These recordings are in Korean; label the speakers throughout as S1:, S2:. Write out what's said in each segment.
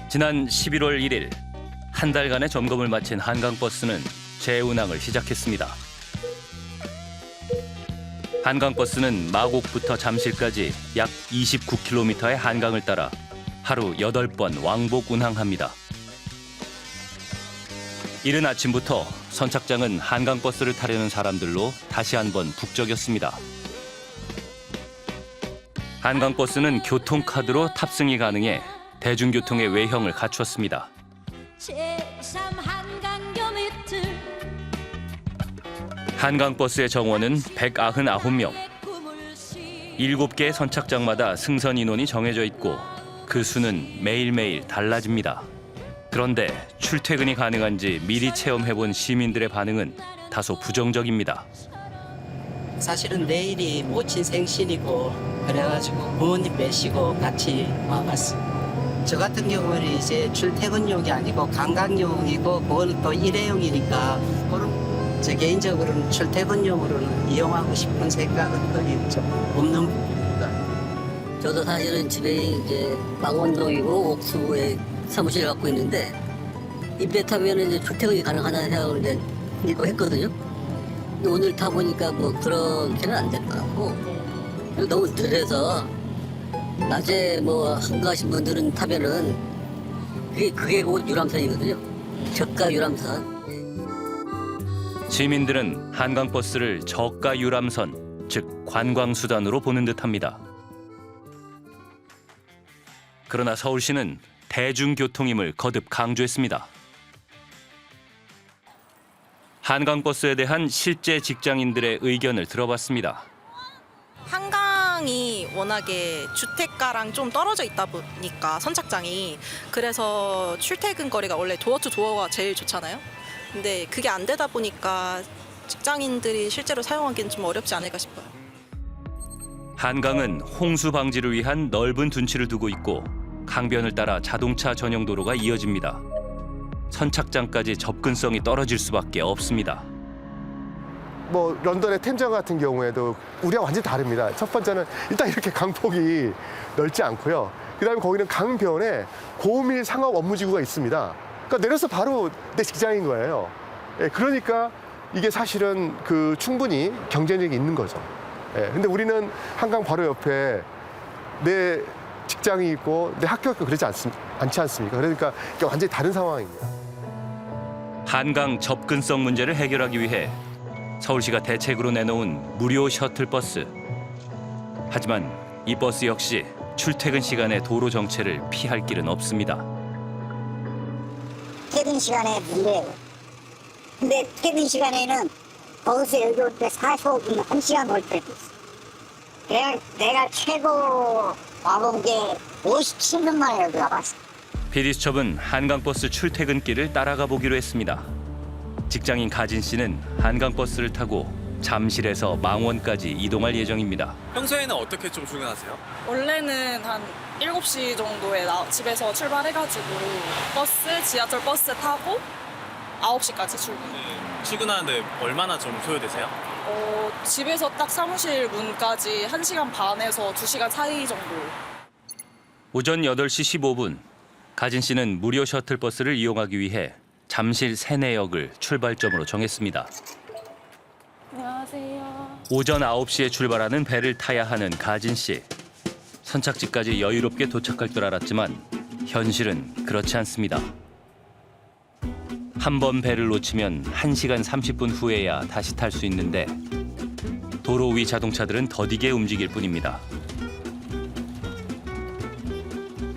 S1: 지난 11월 1일 한 달간의 점검을 마친 한강버스는 재운항을 시작했습니다. 한강버스는 마곡부터 잠실까지 약 29km의 한강을 따라 하루 8번 왕복 운항합니다. 이른 아침부터 선착장은 한강버스를 타려는 사람들로 다시 한번 북적였습니다. 한강버스는 교통카드로 탑승이 가능해 대중교통의 외형을 갖췄습니다. 한강버스의 정원은 199명. 7개의 선착장마다 승선 인원이 정해져 있고 그 수는 매일매일 달라집니다. 그런데 출퇴근이 가능한지 미리 체험해본 시민들의 반응은 다소 부정적입니다.
S2: 사실은 내일이 모친 생신이고 그래가지고 부모님 모시고 같이 와봤어요. 저 같은 경우는 이제 출퇴근용이 아니고 관광용이고 그거는 또 일회용이니까 그런 제 개인적으로는 출퇴근용으로는 이용하고 싶은 생각은 거의 좀 없는 부분입니다.
S3: 저도 사실은 집에 이제 망원동이고 옥수구에 사무실을 갖고 있는데 이 배 타면 이제 출퇴근이 가능하다는 생각을 이제 했거든요. 근데 오늘 타보니까 뭐 그렇게는 안 될 것 같고 너무 느려서 낮에 뭐 한가하신 분들은 타면은 그게 곧 유람선이거든요. 저가 유람선.
S1: 시민들은 한강버스를 저가 유람선, 즉 관광수단으로 보는 듯합니다. 그러나 서울시는 대중교통임을 거듭 강조했습니다. 한강버스에 대한 실제 직장인들의 의견을 들어봤습니다.
S4: 한강이 워낙에 주택가랑 좀 떨어져 있다 보니까 선착장이 그래서 출퇴근 거리가 원래 도어 투 도어가 제일 좋잖아요. 근데 그게 안 되다 보니까 직장인들이 실제로 사용하기는 좀 어렵지 않을까 싶어요.
S1: 한강은 홍수 방지를 위한 넓은 둔치를 두고 있고 강변을 따라 자동차 전용 도로가 이어집니다. 선착장까지 접근성이 떨어질 수밖에 없습니다.
S5: 뭐 런던의 템저 같은 경우에도 우리가 완전히 다릅니다. 첫 번째는 일단 이렇게 강폭이 넓지 않고요. 그다음에 거기는 강변에 고밀 상업 업무지구가 있습니다. 그러니까 내려서 바로 내 직장인 거예요. 예, 그러니까 이게 사실은 충분히 경쟁력이 있는 거죠. 예, 근데 우리는 한강 바로 옆에 내 직장이 있고 내 학교가 있고 그러지 않지 않습니까? 그러니까 이게 완전히 다른 상황입니다.
S1: 한강 접근성 문제를 해결하기 위해 서울시가 대책으로 내놓은 무료 셔틀버스. 하지만 이 버스 역시 출퇴근 시간에 도로 정체를 피할 길은 없습니다.
S6: 퇴근 시간에 문제예요. 근데 퇴근 시간에는 거기서 여기 올 때 45분, 1시간 걸 때도 있어. 내가 최고 와본 게 57년 만에 여기 와봤어.
S1: PD수첩은 한강버스 출퇴근길을 따라가 보기로 했습니다. 직장인 가진 씨는 한강버스를 타고 잠실에서 망원까지 이동할 예정입니다.
S7: 평소에는 어떻게 좀 출근하세요?
S8: 원래는 한 7시 정도에 집에서 출발해가지고 지하철 버스 타고 9시까지 출근.
S7: 출근하는데 얼마나 좀 소요되세요?
S8: 집에서 딱 사무실 문까지 1시간 반에서 2시간 사이 정도.
S1: 오전 8시 15분, 가진 씨는 무료 셔틀버스를 이용하기 위해 잠실 세내역을 출발점으로 정했습니다.
S8: 안녕하세요.
S1: 오전 9시에 출발하는 배를 타야 하는 가진 씨. 선착지까지 여유롭게 도착할 줄 알았지만 현실은 그렇지 않습니다. 한 번 배를 놓치면 1시간 30분 후에야 다시 탈 수 있는데 도로 위 자동차들은 더디게 움직일 뿐입니다.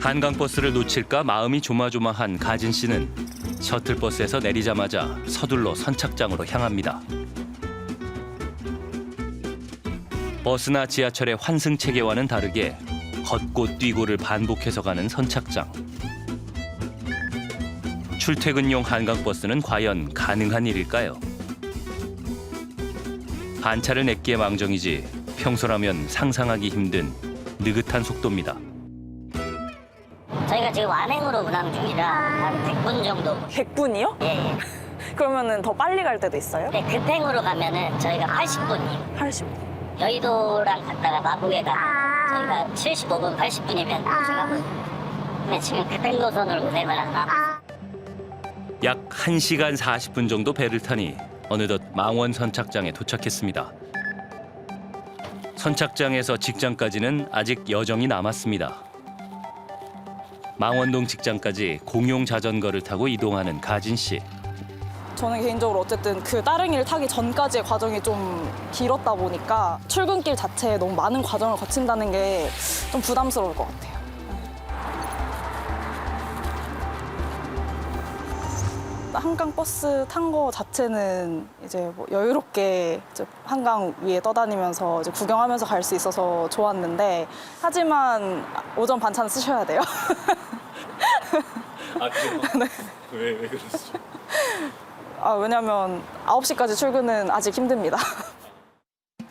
S1: 한강버스를 놓칠까 마음이 조마조마한 가진 씨는 셔틀버스에서 내리자마자 서둘러 선착장으로 향합니다. 버스나 지하철의 환승 체계와는 다르게 걷고 뛰고를 반복해서 가는 선착장. 출퇴근용 한강버스는 과연 가능한 일일까요? 반차를 냈기에 망정이지 평소라면 상상하기 힘든 느긋한 속도입니다.
S6: 저희가 지금 완행으로 운항 중이라 한 100분 정도.
S8: 100분이요?
S6: 예.
S8: 그러면은 더 빨리 갈 때도 있어요?
S6: 근데 급행으로 가면은 저희가 80분이에요.
S8: 80분.
S6: 여의도랑 갔다가 마곡에 가면 저희가 75분, 80분이면 도착하거든요. 지금 급행 노선을 운행을 한다.
S1: 약 1시간 40분 정도 배를 타니 어느덧 망원 선착장에 도착했습니다. 선착장에서 직장까지는 아직 여정이 남았습니다. 망원동 직장까지 공용 자전거를 타고 이동하는 가진 씨.
S8: 저는 개인적으로 어쨌든 그 따릉이를 타기 전까지의 과정이 좀 길었다 보니까 출근길 자체에 너무 많은 과정을 거친다는 게 좀 부담스러울 것 같아요. 한강 버스 탄 거 자체는 이제 뭐 여유롭게 이제 한강 위에 떠다니면서 이제 구경하면서 갈 수 있어서 좋았는데, 하지만 오전 반찬 쓰셔야 돼요.
S7: 아, 그래요?
S8: 네.
S7: 왜 그러시죠?
S8: 왜냐면 9시까지 출근은 아직 힘듭니다.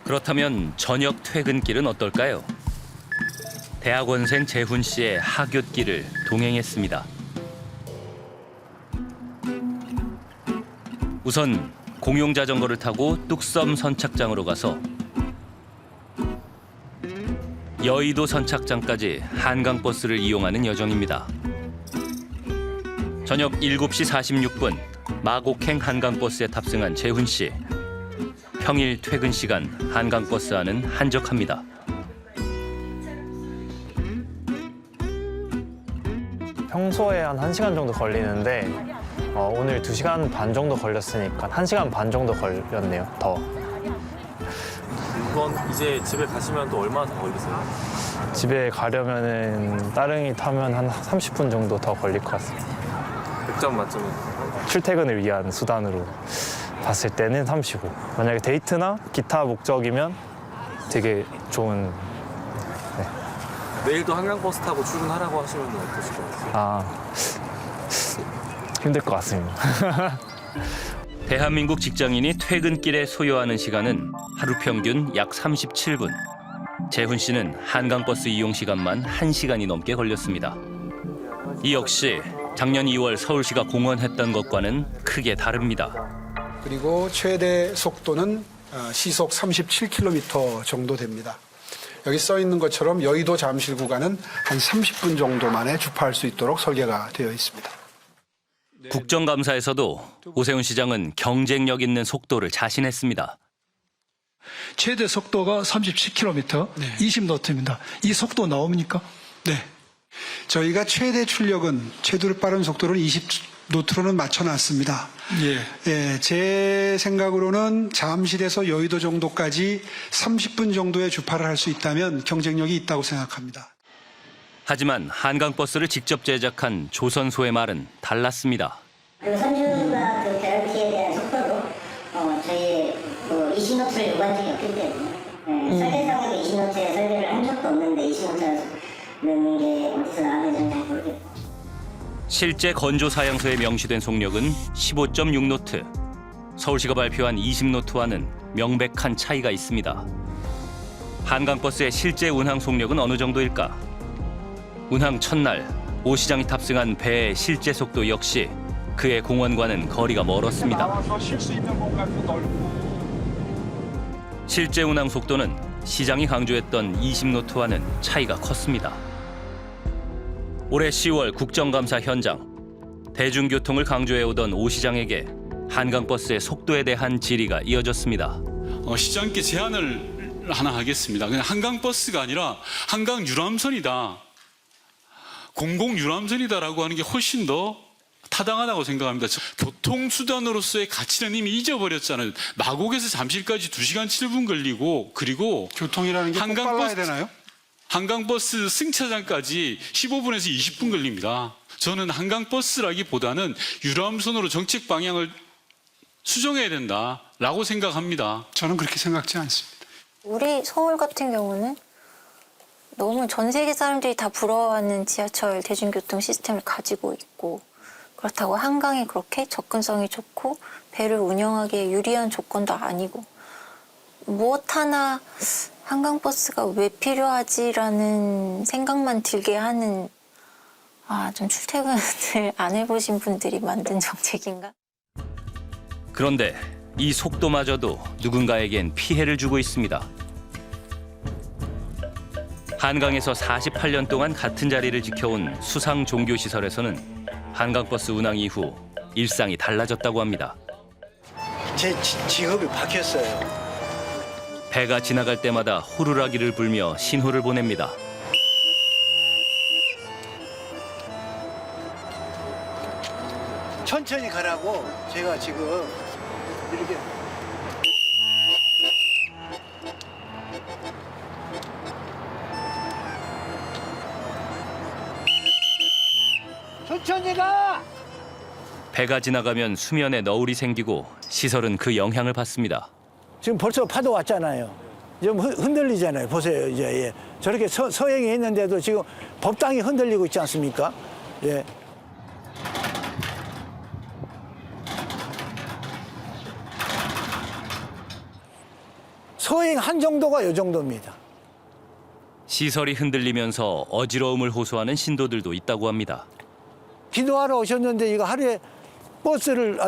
S1: 그렇다면 저녁 퇴근길은 어떨까요? 대학원생 재훈 씨의 하굣길을 동행했습니다. 우선 공용 자전거를 타고 뚝섬 선착장으로 가서 여의도 선착장까지 한강버스를 이용하는 여정입니다. 저녁 7시 46분 마곡행 한강버스에 탑승한 재훈 씨. 평일 퇴근 시간 한강버스 안은 한적합니다.
S9: 평소에 한 1시간 정도 걸리는데 오늘 2시간 반 정도 걸렸으니까 1시간 반 정도 걸렸네요, 더.
S7: 이번 이제 집에 가시면 또 얼마나 더 걸리세요?
S9: 집에 가려면은 따릉이 타면 한 30분 정도 더 걸릴 것 같습니다.
S7: 100점 만점에.
S9: 출퇴근을 위한 수단으로 봤을 때는 35. 만약에 데이트나 기타 목적이면 되게 좋은.
S7: 내일도 한강버스 타고 출근하라고 하시면 어떠실 것 같아요?
S9: 힘들 것 같습니다.
S1: 대한민국 직장인이 퇴근길에 소요하는 시간은 하루 평균 약 37분. 재훈 씨는 한강버스 이용 시간만 1시간이 넘게 걸렸습니다. 이 역시 작년 2월 서울시가 공언했던 것과는 크게 다릅니다.
S10: 그리고 최대 속도는 시속 37km 정도 됩니다. 여기 써 있는 것처럼 여의도 잠실 구간은 한 30분 정도 만에 주파할 수 있도록 설계가 되어 있습니다.
S1: 국정감사에서도 오세훈 시장은 경쟁력 있는 속도를 자신했습니다.
S11: 최대 속도가 37km, 20노트입니다. 이 속도 나옵니까?
S10: 네. 저희가 최대 출력은 최대로 빠른 속도를 20노트로는 맞춰놨습니다. 예, 제 생각으로는 잠실에서 여의도 정도까지 30분 정도의 주파를 할 수 있다면 경쟁력이 있다고 생각합니다.
S1: 하지만 한강버스를 직접 제작한 조선소의 말은 달랐습니다.
S6: 그리고 선주가 그 배럴티에 대한 속도도 저희의 20노트를 요구한 적이 없기 때문에 설계상으로 20노트에 설계를 한 적도 없는데 20노트를 넣는 게 어디서 나왔는지 잘 모르겠어요.
S1: 실제 건조 사양서에 명시된 속력은 15.6노트. 서울시가 발표한 20노트와는 명백한 차이가 있습니다. 한강버스의 실제 운항 속력은 어느 정도일까? 운항 첫날 오 시장이 탑승한 배의 실제 속도 역시 그의 공원과는 거리가 멀었습니다. 실제 운항 속도는 시장이 강조했던 20노트와는 차이가 컸습니다. 올해 10월 국정감사 현장. 대중교통을 강조해오던 오 시장에게 한강버스의 속도에 대한 질의가 이어졌습니다.
S12: 시장께 제안을 하나 하겠습니다. 그냥 한강버스가 아니라 한강 유람선이다. 공공유람선이다라고 하는 게 훨씬 더 타당하다고 생각합니다. 교통수단으로서의 가치는 이미 잊어버렸잖아요. 마곡에서 잠실까지 2시간 7분 걸리고, 그리고
S10: 교통이라는 게 꼭 빨라야 되나요?
S12: 한강버스 승차장까지 15분에서 20분 걸립니다. 저는 한강버스라기보다는 유람선으로 정책 방향을 수정해야 된다라고 생각합니다.
S10: 저는 그렇게 생각지 않습니다.
S13: 우리 서울 같은 경우는 너무 전 세계 사람들이 다 부러워하는 지하철 대중교통 시스템을 가지고 있고, 그렇다고 한강이 그렇게 접근성이 좋고 배를 운영하기에 유리한 조건도 아니고, 무엇 하나 한강버스가 왜 필요하지라는 생각만 들게 하는, 좀 출퇴근을 안 해보신 분들이 만든 정책인가?
S1: 그런데 이 속도마저도 누군가에겐 피해를 주고 있습니다. 한강에서 48년 동안 같은 자리를 지켜온 수상 종교시설에서는 한강버스 운항 이후 일상이 달라졌다고 합니다.
S14: 제 직업이 바뀌었어요.
S1: 배가 지나갈 때마다 호루라기를 불며 신호를 보냅니다.
S14: 천천히 가라고 제가 지금 이렇게 천천히 가!
S1: 배가 지나가면 수면에 너울이 생기고 시설은 그 영향을 받습니다.
S14: 지금 벌써 파도 왔잖아요. 좀 흔들리잖아요. 보세요. 이제 예. 저렇게 서행이 했는데도 지금 법당이 흔들리고 있지 않습니까? 예. 서행한 정도가 이 정도입니다.
S1: 시설이 흔들리면서 어지러움을 호소하는 신도들도 있다고 합니다.
S14: 기도하러 오셨는데 이거 하루에 버스를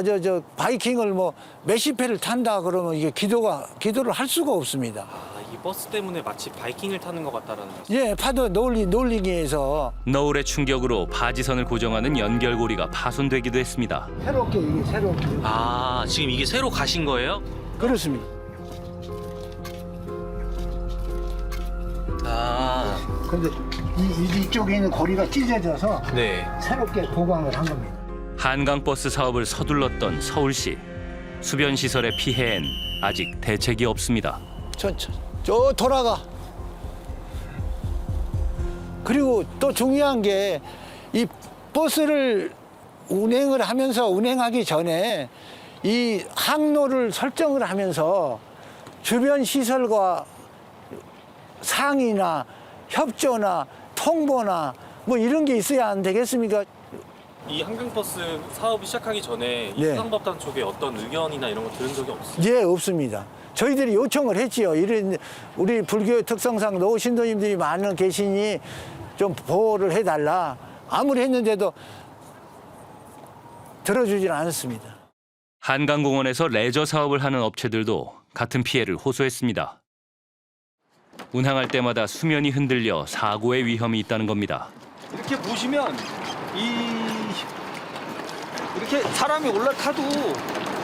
S14: 바이킹을 뭐 몇십 회를 탄다 그러면 이게 기도를 할 수가 없습니다.
S7: 이 버스 때문에 마치 바이킹을 타는 것 같다라는 말씀.
S14: 예, 파도 놀리기 위해서
S1: 너울의 충격으로 바지선을 고정하는 연결고리가 파손되기도 했습니다.
S14: 새롭게.
S7: 아, 지금 이게 새로 가신 거예요?
S14: 그렇습니다.
S7: 아,
S14: 근데 이쪽에 있는 고리가 찢어져서
S7: 네.
S14: 새롭게 보강을 한 겁니다.
S1: 한강버스 사업을 서둘렀던 서울시. 수변시설의 피해엔 아직 대책이 없습니다.
S14: 천천히. 저 돌아가. 그리고 또 중요한 게 이 버스를 운행하기 전에 이 항로를 설정을 하면서 주변 시설과 상의나 협조나 통보나 뭐 이런 게 있어야 안 되겠습니까?
S7: 이 한강버스 사업이 시작하기 전에 이
S14: 네.
S7: 수상법단 쪽에 어떤 의견이나 이런 거 들은 적이 없어요?
S14: 예, 없습니다. 저희들이 요청을 했지요. 이런 우리 불교의 특성상 노 신도님들이 많은 계시니 좀 보호를 해달라. 아무리 했는데도 들어주질 않았습니다.
S1: 한강공원에서 레저 사업을 하는 업체들도 같은 피해를 호소했습니다. 운항할 때마다 수면이 흔들려 사고의 위험이 있다는 겁니다.
S15: 이렇게 보시면 이렇게 사람이 올라타도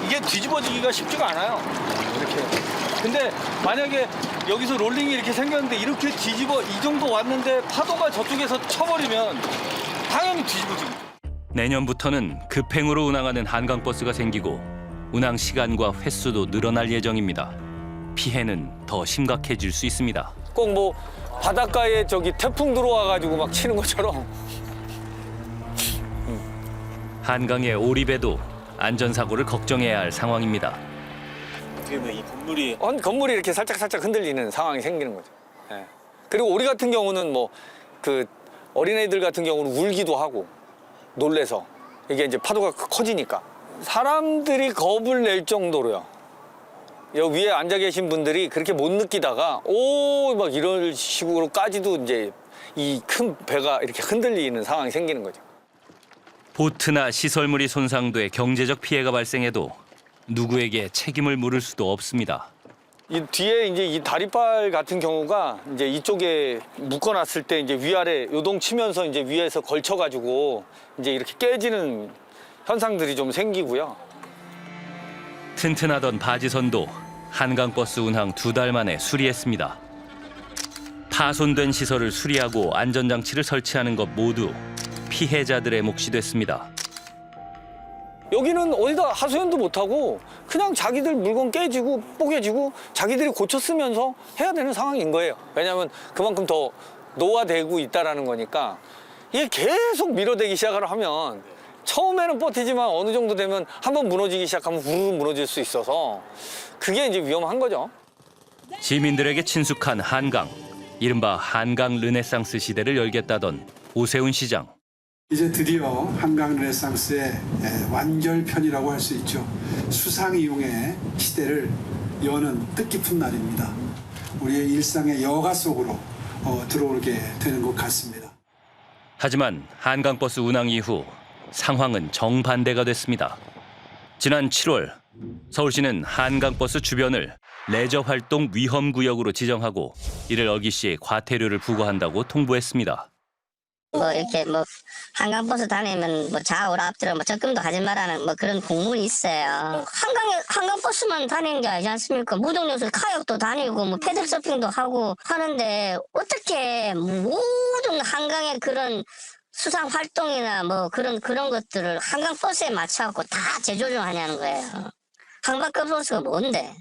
S15: 이게 뒤집어지기가 쉽지가 않아요. 이렇게. 근데 만약에 여기서 롤링이 이렇게 생겼는데 이렇게 이 정도 왔는데 파도가 저쪽에서 쳐버리면 당연히 뒤집어집니다.
S1: 내년부터는 급행으로 운항하는 한강버스가 생기고 운항 시간과 횟수도 늘어날 예정입니다. 피해는 더 심각해질 수 있습니다.
S15: 꼭 뭐 바닷가에 태풍 들어와가지고 막 치는 것처럼.
S1: 한강의 오리배도 안전사고를 걱정해야 할 상황입니다.
S7: 어떻게 보면 이 건물이
S15: 건물이 이렇게 살짝 흔들리는 상황이 생기는 거죠. 예. 그리고 우리 같은 경우는 어린애들 같은 경우는 울기도 하고 놀래서 이게 이제 파도가 커지니까 사람들이 겁을 낼 정도로요. 여기 위에 앉아 계신 분들이 그렇게 못 느끼다가 막 이런 식으로까지도 이제 이 큰 배가 이렇게 흔들리는 상황이 생기는 거죠.
S1: 보트나 시설물이 손상돼 경제적 피해가 발생해도 누구에게 책임을 물을 수도 없습니다.
S15: 이 뒤에 이제 이 다리빨 같은 경우가 이제 이쪽에 묶어놨을 때 이제 위아래 요동치면서 이제 위에서 걸쳐가지고 이제 이렇게 깨지는 현상들이 좀 생기고요.
S1: 튼튼하던 바지선도 한강버스 운항 2달 만에 수리했습니다. 파손된 시설을 수리하고 안전장치를 설치하는 것 모두 피해자들의 몫이 됐습니다.
S15: 여기는 어디다 하소연도 못하고 그냥 자기들 물건 깨지고 뽀개지고 자기들이 고쳐 쓰면서 해야 되는 상황인 거예요. 왜냐하면 그만큼 더 노화되고 있다라는 거니까 이게 계속 밀어대기 시작을 하면 처음에는 버티지만 어느 정도 되면 한번 무너지기 시작하면 후루룩 무너질 수 있어서 그게 이제 위험한 거죠.
S1: 시민들에게 친숙한 한강, 이른바 한강 르네상스 시대를 열겠다던 오세훈 시장.
S10: 이제 드디어 한강 르네상스의 완결편이라고 할 수 있죠. 수상 이용의 시대를 여는 뜻깊은 날입니다. 우리의 일상의 여가 속으로 들어오게 되는 것 같습니다.
S1: 하지만 한강버스 운항 이후 상황은 정반대가 됐습니다. 지난 7월 서울시는 한강버스 주변을 레저 활동 위험 구역으로 지정하고 이를 어기 시 과태료를 부과한다고 통보했습니다.
S6: 뭐 이렇게 뭐 한강버스 다니면 뭐 좌우로 앞뒤로 뭐 접근도 하지 말라는 뭐 그런 공문이 있어요. 한강버스만 다니는 게 아니지 않습니까? 무동요소 카약도 다니고 뭐 패들 서핑도 하고 하는데 어떻게 모든 한강의 그런 수상 활동이나 뭐 그런 것들을 한강버스에 맞춰갖고 다 재조정하냐는 거예요. 한강버스가 뭔데?